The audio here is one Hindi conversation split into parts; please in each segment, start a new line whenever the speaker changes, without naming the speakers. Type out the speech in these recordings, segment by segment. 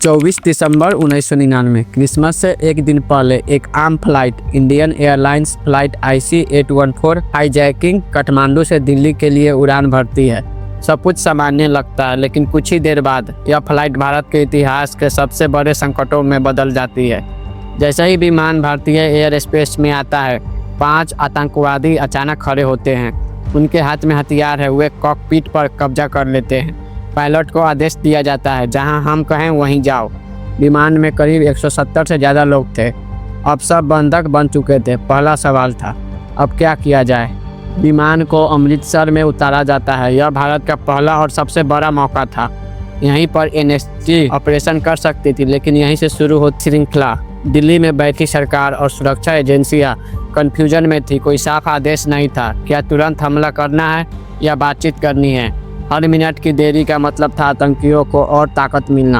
24 दिसंबर 1999 क्रिसमस से एक दिन पहले एक आम flight Indian airlines flight IC-814 hijacking Kathmandu से दिल्ली के लिए उड़ान भरती है। सब कुछ सामान्य लगता है, लेकिन कुछ ही देर बाद यह फ्लाइट भारत के इतिहास के सबसे बड़े संकटों में बदल जाती है। जैसे ही विमान भारतीय एयर स्पेस में आता है, 5 आतंकवादी अचानक खड़े होते हैं। उनके हाथ में हथियार है। वे कॉकपिट पर कब्जा कर लेते हैं। पायलट को आदेश दिया जाता है, जहां हम कहें वहीं जाओ। विमान में करीब 170 से ज़्यादा लोग थे। अब सब बंधक बन चुके थे। पहला सवाल था, अब क्या किया जाए। विमान को अमृतसर में उतारा जाता है। यह भारत का पहला और सबसे बड़ा मौका था। यहीं पर NSG ऑपरेशन कर सकती थी, लेकिन यहीं से शुरू होती श्रृंखला। दिल्ली में बैठी सरकार और सुरक्षा एजेंसियां कन्फ्यूजन में थी। कोई साफ आदेश नहीं था। क्या तुरंत हमला करना है या बातचीत करनी है। हर मिनट की देरी का मतलब था आतंकियों को और ताकत मिलना।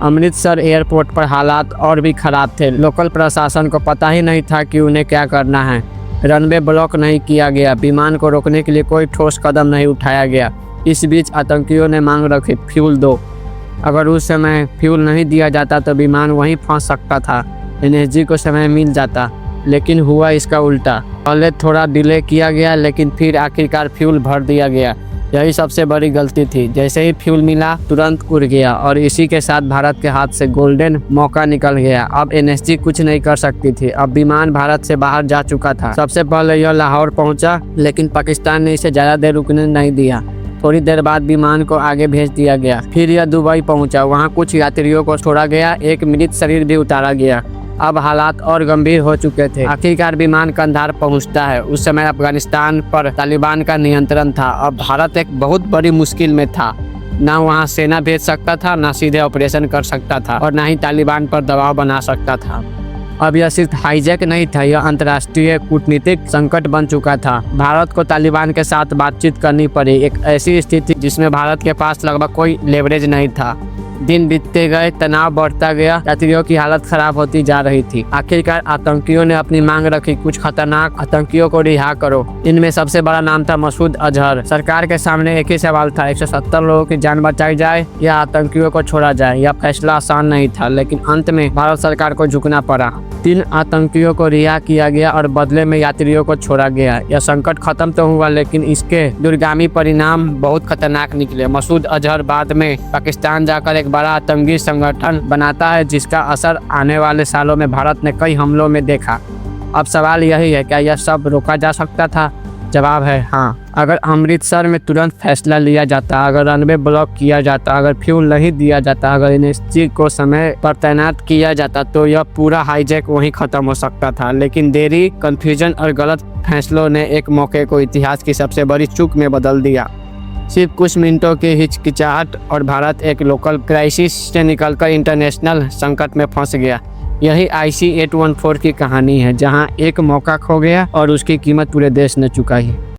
अमृतसर एयरपोर्ट पर हालात और भी खराब थे। लोकल प्रशासन को पता ही नहीं था कि उन्हें क्या करना है। रनवे ब्लॉक नहीं किया गया। विमान को रोकने के लिए कोई ठोस कदम नहीं उठाया गया। इस बीच आतंकियों ने मांग रखी, फ्यूल दो। अगर उस समय फ्यूल नहीं दिया जाता तो विमान वहीं फंस सकता था। NSG को समय मिल जाता, लेकिन हुआ इसका उल्टा। पहले थोड़ा डिले किया गया, लेकिन फिर आखिरकार फ्यूल भर दिया गया। यही सबसे बड़ी गलती थी। जैसे ही फ्यूल मिला, तुरंत उड़ गया और इसी के साथ भारत के हाथ से गोल्डन मौका निकल गया। अब NSG कुछ नहीं कर सकती थी। अब विमान भारत से बाहर जा चुका था। सबसे पहले यह लाहौर पहुंचा, लेकिन पाकिस्तान ने इसे ज़्यादा देर रुकने नहीं दिया। थोड़ी देर बाद विमान को आगे भेज दिया गया। फिर यह दुबई पहुंचा। वहां कुछ यात्रियों को छोड़ा गया। एक मृत शरीर भी उतारा गया। अब हालात और गंभीर हो चुके थे। आखिरकार विमान कंधार पहुंचता है। उस समय अफगानिस्तान पर तालिबान का नियंत्रण था। अब भारत एक बहुत बड़ी मुश्किल में था। ना वहां सेना भेज सकता था, ना सीधे ऑपरेशन कर सकता था, और ना ही तालिबान पर दबाव बना सकता था। अब यह सिर्फ हाईजैक नहीं था, यह अंतर्राष्ट्रीय कूटनीतिक संकट बन चुका था। भारत को तालिबान के साथ बातचीत करनी पड़ी। एक ऐसी स्थिति जिसमें भारत के पास लगभग कोई लेवरेज नहीं था। दिन बीतते गए, तनाव बढ़ता गया, यात्रियों की हालत खराब होती जा रही थी। आखिरकार आतंकियों ने अपनी मांग रखी, कुछ खतरनाक आतंकियों को रिहा करो। इनमें सबसे बड़ा नाम था मसूद अजहर। सरकार के सामने एक ही सवाल था, 170 लोगों की जान बचाई जाए या आतंकियों को छोड़ा जाए। यह फैसला आसान नहीं था, लेकिन अंत में भारत सरकार को झुकना पड़ा। 3 आतंकियों को रिहा किया गया और बदले में यात्रियों को छोड़ा गया। यह संकट खत्म तो हुआ, लेकिन इसके दूरगामी परिणाम बहुत खतरनाक निकले। मसूद अजहर बाद में पाकिस्तान जाकर एक बड़ा आतंकी संगठन बनाता है, जिसका असर आने वाले सालों में भारत ने कई हमलों में देखा। अब सवाल यही है, क्या यह सब रोका जा सकता था? जवाब है हाँ। अगर अमृतसर में तुरंत फैसला लिया जाता, अगर रनवे ब्लॉक किया जाता, अगर फ्यूल नहीं दिया जाता, अगर NSG को समय पर तैनात किया जाता, तो यह पूरा हाईजैक वहीं खत्म हो सकता था। लेकिन देरी, कंफ्यूजन और गलत फैसलों ने एक मौके को इतिहास की सबसे बड़ी चूक में बदल दिया। सिर्फ कुछ मिनटों की हिचकिचाहट और भारत एक लोकल क्राइसिस से निकलकर इंटरनेशनल संकट में फंस गया। यही IC-814 की कहानी है, जहां एक मौका खो गया और उसकी कीमत पूरे देश ने चुकाई।